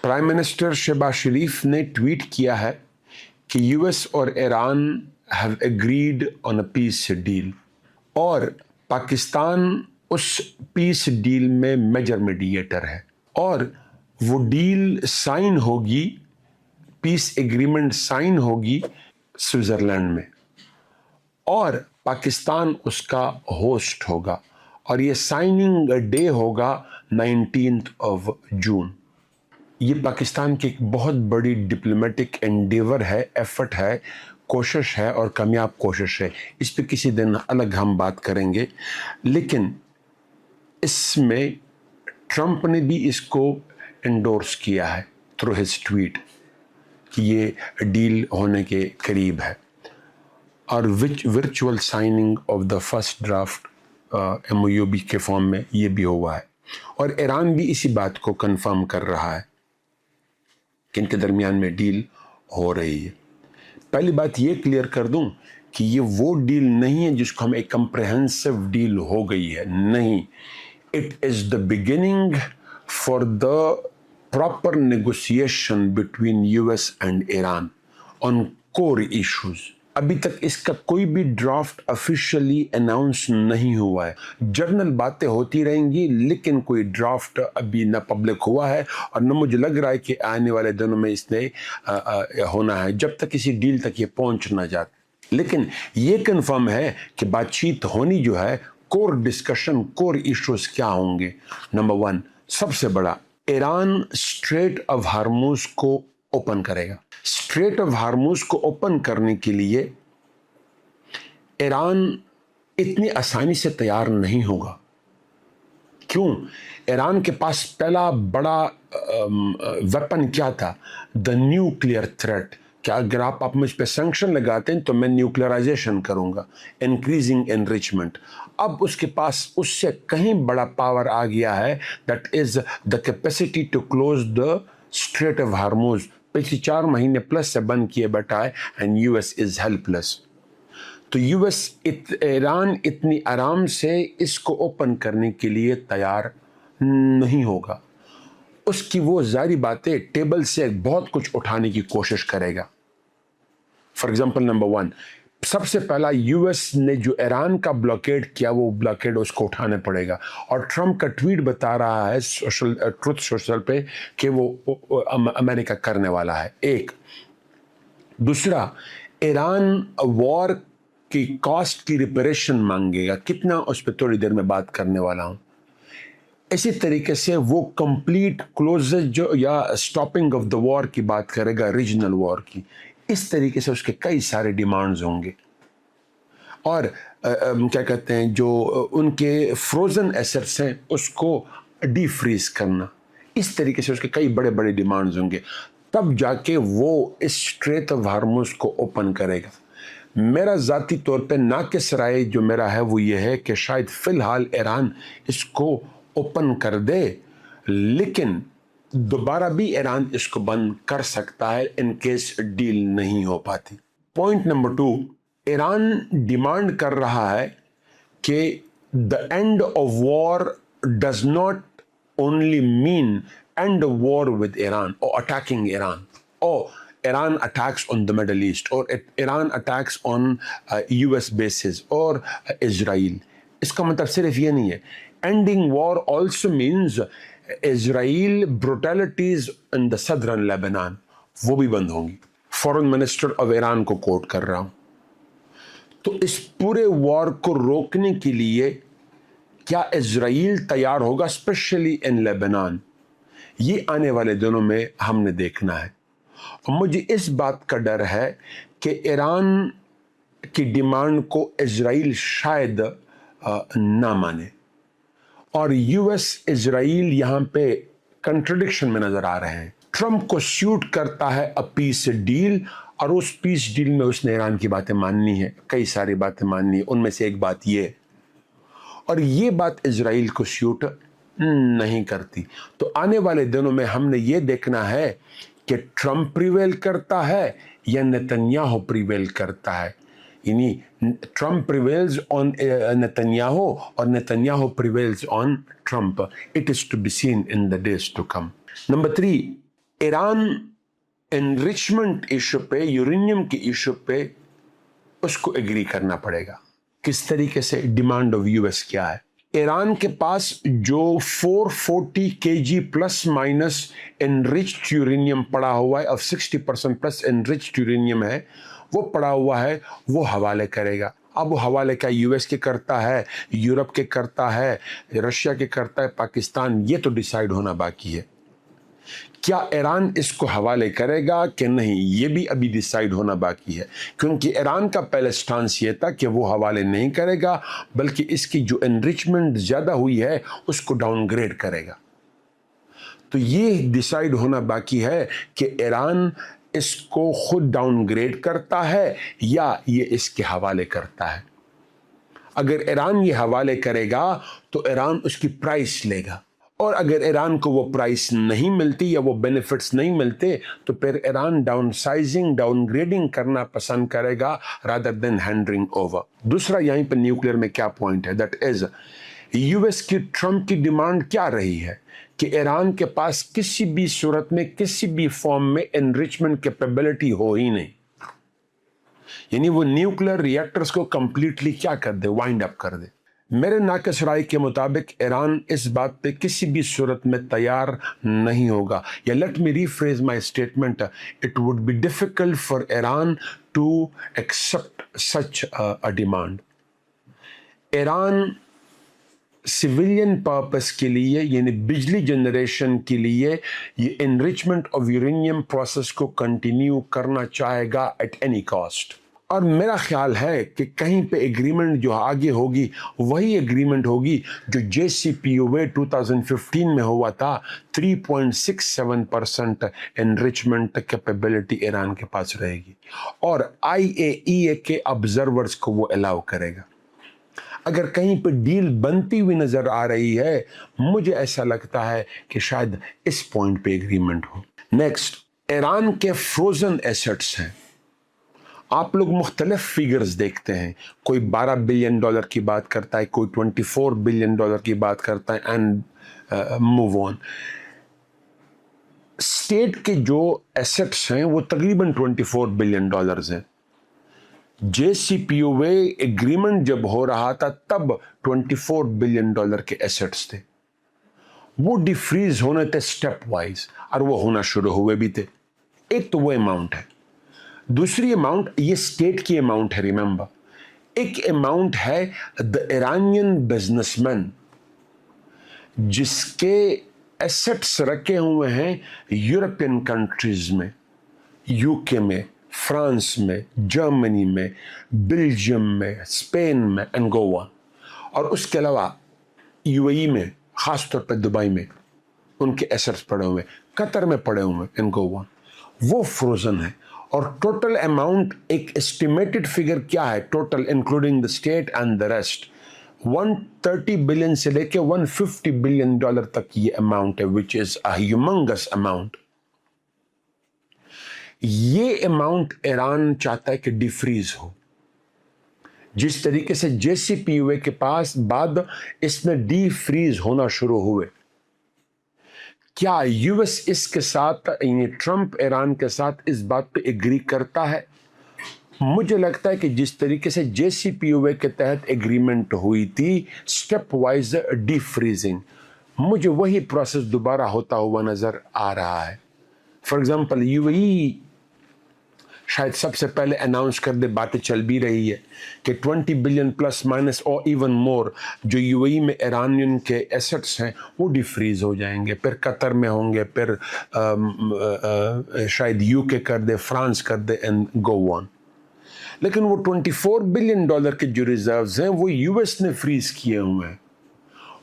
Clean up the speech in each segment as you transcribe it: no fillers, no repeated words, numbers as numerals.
Prime minister Shahbaz शरीफ ने tweet किया है कि यूएस और Iran have agreed on a peace deal और पाकिस्तान उस पीस डील में मेजर मीडिएटर है और वो डील साइन होगी, पीस एग्रीमेंट साइन होगी स्विट्जरलैंड में और पाकिस्तान उसका होस्ट होगा और ये साइनिंग डे होगा 19 जून। ये पाकिस्तान की एक बहुत बड़ी डिप्लोमेटिक एंडेवर है, एफर्ट है, कोशिश है और कामयाब कोशिश है। इस पे किसी दिन अलग हम बात करेंगे, लेकिन इसमें ट्रंप ने भी इसको एंडोर्स किया है थ्रू हिज ट्वीट कि ये डील होने के करीब है और virtual signing off the first draft MOU के फॉर्म में ये भी हुआ है और ईरान भी इसी बात को कंफर्म कर रहा है कि इनके दरमियान में डील हो रही है। पहली बात ये क्लियर कर दूं कि ये वो डील नहीं है जिसको हम एक कंप्रेहेंसिव डील हो गई है, नहीं। It is the beginning for the proper negotiation between US and Iran on core issues. अभी तक इसका कोई भी ड्राफ्ट ऑफिशियली अनाउंस नहीं हुआ है। जर्नल बातें होती रहेंगी, लेकिन कोई ड्राफ्ट अभी न पब्लिक हुआ है और न मुझे लग रहा है कि आने वाले दिनों में इसने होना है, जब तक किसी डील तक ये पहुंच ना जाए। लेकिन ये कंफर्म है कि बातचीत होनी जो है, कोर डिस्कशन, कोर इश्यूज क्या होंगे। नंबर 1 सबसे बड़ा, ईरान स्ट्रेट ऑफ हार्मूज को ओपन करेगा। स्ट्रेट ऑफ हार्मूज को ओपन करने के लिए ईरान इतनी आसानी से तैयार नहीं होगा। क्यों? ईरान के पास पहला बड़ा वेपन क्या था? The nuclear threat. क्या अगर आप मुझ पे सैंक्शन लगाते हैं तो मैं न्यूक्लियराइजेशन करूंगा, इंक्रीजिंग एनरिचमेंट। अब उसके पास उससे कहीं बड़ा पावर आ गया है, that is the capacity to close the strait of Hormuz. पिछले 4 महीने प्लस से बंद किए बैठा है एंड US इज हेल्पलेस। तो ईरान इतनी आराम से इसको ओपन करने के लिए तैयार नहीं होगा। उसकी वो जारी बातें, टेबल से बहुत कुछ उठाने की कोशिश करेगा। फॉर एग्जाम्पल, नंबर 1, सबसे पहला US ने जो ईरान का ब्लॉकेड किया, वो ब्लॉकेड उसको उठाने पड़ेगा और ट्रंप का ट्वीट बता रहा है ट्रुथ सोशल पे कि वो अमेरिका करने वाला है। एक दूसरा, ईरान वॉर की कॉस्ट की रिपेरेशन मांगेगा। कितना, उस पर थोड़ी देर में बात करने वाला हूं। इसी तरीके से वो कंप्लीट क्लोजेज जो या स्टॉपिंग ऑफ द वॉर की बात करेगा, रीजनल वॉर की। इस तरीके से उसके कई सारे डिमांड्स होंगे और क्या कहते हैं, जो उनके फ्रोजन एसेट्स हैं उसको डीफ्रीज करना। इस तरीके से उसके कई बड़े बड़े डिमांड्स होंगे। तब जाके वो इस स्ट्रेट ऑफ हार्मूज को ओपन करेगा। मेरा ज़ाती तौर पे नाकिस राय जो मेरा है वो ये है कि शायद फ़िलहाल ईरान इसको ओपन कर दे, लेकिन दोबारा भी ईरान इसको बंद कर सकता है इन केस डील नहीं हो पाती। पॉइंट नंबर 2, ईरान डिमांड कर रहा है कि the end of war does not only mean end of war with Iran और अटैकिंग ईरान और Iran attacks on the Middle East or Iran attacks on US bases or Israel. इसका मतलब सिर्फ ये नहीं है। Ending war also means Israel brutalities in the southern Lebanon, वो भी बंद होंगी। फॉरेन मिनिस्टर ऑफ ईरान को कोट कर रहा हूं। तो इस पूरे वॉर को रोकने के लिए क्या इजराइल तैयार होगा, स्पेशली इन लेबनान? ये आने वाले दिनों में हमने देखना है। और मुझे इस बात का डर है कि ईरान की डिमांड को इजराइल शायद ना माने और US इजराइल यहाँ पे कंट्रडिक्शन में नजर आ रहे हैं। ट्रंप को सूट करता है अ पीस डील और उस पीस डील में उसने ईरान की बातें माननी है, कई सारी बातें माननी है। उनमें से एक बात ये, और ये बात इजराइल को सूट नहीं करती। तो आने वाले दिनों में हमने ये देखना है कि ट्रंप प्रिवेल करता है या नेतन्याहू प्रिवेल करता है। यानी ट्रंप प्रिवेल्स ऑन नेतन्याहू और Netanyahu prevails on Trump. It is to be seen in the days to come. Number 3, Iran enrichment issue पे, यूरेनियम के इशू पे उसको एग्री करना पड़ेगा। किस तरीके से? डिमांड ऑफ यूएस क्या है? ईरान के पास जो 440 kg plus minus enriched uranium पड़ा हुआ है, अब 60% प्लस एनरिच्ड यूरेनियम है, वो पड़ा हुआ है, वो हवाले करेगा। अब वो हवाले क्या यूएस के करता है, यूरोप के करता है, रशिया के करता है, पाकिस्तान, ये तो डिसाइड होना बाकी है। क्या ईरान इसको हवाले करेगा कि नहीं, ये भी अभी डिसाइड होना बाकी है, क्योंकि ईरान का पहले स्टांस ये था कि वो हवाले नहीं करेगा, बल्कि इसकी जो एनरिचमेंट ज़्यादा हुई है उसको डाउनग्रेड करेगा। तो ये डिसाइड होना बाकी है कि ईरान इसको खुद डाउनग्रेड करता है या ये इसके हवाले करता है। अगर ईरान ये हवाले करेगा तो ईरान उसकी प्राइस लेगा, और अगर ईरान को वो प्राइस नहीं मिलती या वो बेनिफिट्स नहीं मिलते तो फिर ईरान डाउनसाइजिंग, डाउनग्रेडिंग करना पसंद करेगा रादर देन हैंडिंग ओवर। दूसरा यहीं पर न्यूक्लियर में क्या पॉइंट है, दैट इज यूएस की, ट्रंप की डिमांड क्या रही है कि ईरान के पास किसी भी सूरत में, किसी भी फॉर्म में एनरिचमेंट कैपेबिलिटी हो ही नहीं, यानी वो न्यूक्लियर रिएक्टर्स को कंप्लीटली क्या कर दे, वाइंड अप कर दे। मेरे नाक़िस राय के मुताबिक ईरान इस बात पे किसी भी सूरत में तैयार नहीं होगा, या let me rephrase my statement, it would be difficult for Iran to accept such a demand. Iran civilian purpose के लिए, यानी बिजली जनरेशन के लिए, ये एनरिचमेंट ऑफ यूरेनियम प्रोसेस को कंटिन्यू करना चाहेगा एट एनी कॉस्ट। और मेरा ख्याल है कि कहीं पे एग्रीमेंट जो आगे होगी वही एग्रीमेंट होगी जो JCPOA 2015 में हुआ था। 3.67% एनरिचमेंट कैपेबिलिटी ईरान के पास रहेगी, और IAEA के ऑब्जर्वर्स को वो अलाउ करेगा। अगर कहीं पर डील बनती हुई नजर आ रही है, मुझे ऐसा लगता है कि शायद इस पॉइंट पे एग्रीमेंट हो। नेक्स्ट, ईरान के फ्रोजन एसेट्स हैं। आप लोग मुख्तलिफ फिगर्स देखते हैं, कोई $12 बिलियन की बात करता है, कोई $24 बिलियन की बात करता है, एंड मूव ऑन। स्टेट के जो एसेट्स हैं वो तकरीबन $24 बिलियन हैं। JCPOA एग्रीमेंट जब हो रहा था तब $24 बिलियन के एसेट्स थे। वो डिफ्रीज होने थे स्टेप वाइज, और वो होना शुरू हुए भी थे। एक तो वो अमाउंट है, दूसरी अमाउंट ये स्टेट की अमाउंट है। रिमेंबर, एक अमाउंट है द ईरानियन बिजनेसमैन जिसके एसेट्स रखे हुए हैं यूरोपियन कंट्रीज में, यूके में, फ्रांस में, जर्मनी में, बेल्जियम में, स्पेन में, एंड गो ऑन। और उसके अलावा UAE में, खासतौर पर दुबई में उनके एसेट्स पड़े हुए, कतर में पड़े हुए, एंड गो ऑन। वो फ्रोजन है। और टोटल अमाउंट, एक एस्टिमेटेड फिगर क्या है total including the state and the rest, 130 billion से लेके $150 बिलियन तक ये अमाउंट है, which is a humongous amount. ये अमाउंट ईरान चाहता है कि डिफ्रीज हो। जिस तरीके से JCPOA के पास बाद इसमें डिफ्रीज होना शुरू हुए, क्या यूएस इसके साथ, यानी ट्रंप ईरान के साथ इस बात पे एग्री करता है? मुझे लगता है कि जिस तरीके से JCPOA के तहत एग्रीमेंट हुई थी, स्टेप वाइज डिफ्रीजिंग, मुझे वही प्रोसेस दोबारा होता हुआ नजर आ रहा है। फॉर एग्जांपल, UAE शायद सबसे पहले अनाउंस कर दे, बातें चल भी रही है कि 20 बिलियन प्लस माइनस और इवन मोर जो UAE में ईरानियन के एसेट्स हैं वो डिफ्रीज हो जाएंगे, फिर कतर में होंगे, फिर शायद UK कर दे, फ्रांस कर दे, एंड गो ऑन। लेकिन वो $24 बिलियन के जो रिजर्व्स हैं वो US ने फ्रीज किए हुए हैं।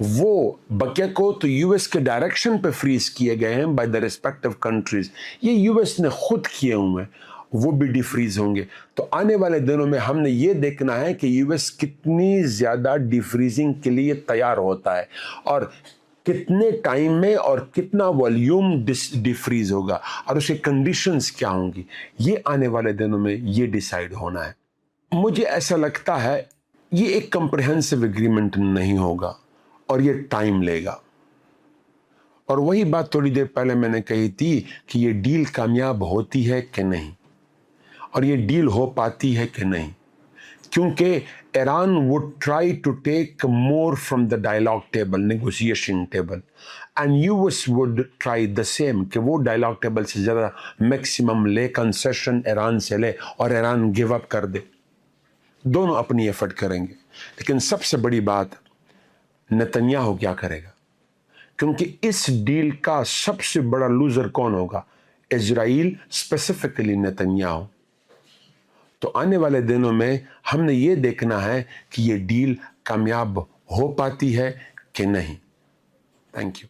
वो बकिया को तो US के डायरेक्शन पे फ्रीज किए गए हैं बाय द रिस्पेक्टिव कंट्रीज, ये US ने खुद किए हुए हैं, वो भी डिफ्रीज होंगे। तो आने वाले दिनों में हमने ये देखना है कि US कितनी ज़्यादा डिफ्रीजिंग के लिए तैयार होता है, और कितने टाइम में और कितना वॉल्यूम डिफ्रीज होगा, और उसके कंडीशंस क्या होंगी, ये आने वाले दिनों में ये डिसाइड होना है। मुझे ऐसा लगता है ये एक कम्प्रिहेंसिव एग्रीमेंट नहीं होगा, और ये टाइम लेगा। اور وہی بات تھوڑی دیر پہلے میں نے کہی تھی کہ یہ ڈیل کامیاب ہوتی ہے کہ نہیں، اور یہ ڈیل ہو پاتی ہے کہ نہیں، کیونکہ Iran would try to take more from the dialogue table, negotiation table, and US would try the same کہ وہ ڈائلاگ ٹیبل سے زیادہ میکسیمم لے، کنسیشن ایران سے لے اور ایران گیو اپ کر دے. دونوں اپنی ایفرٹ کریں گے، لیکن سب سے بڑی بات نتنیاہو کیا کرے گا، کیونکہ اس ڈیل کا سب سے بڑا لوزر کون ہوگا؟ اسرائیل، اسپیسیفکلی نتنیاہو. تو آنے والے دنوں میں ہم نے یہ دیکھنا ہے کہ یہ ڈیل کامیاب ہو پاتی ہے کہ نہیں. Thank you.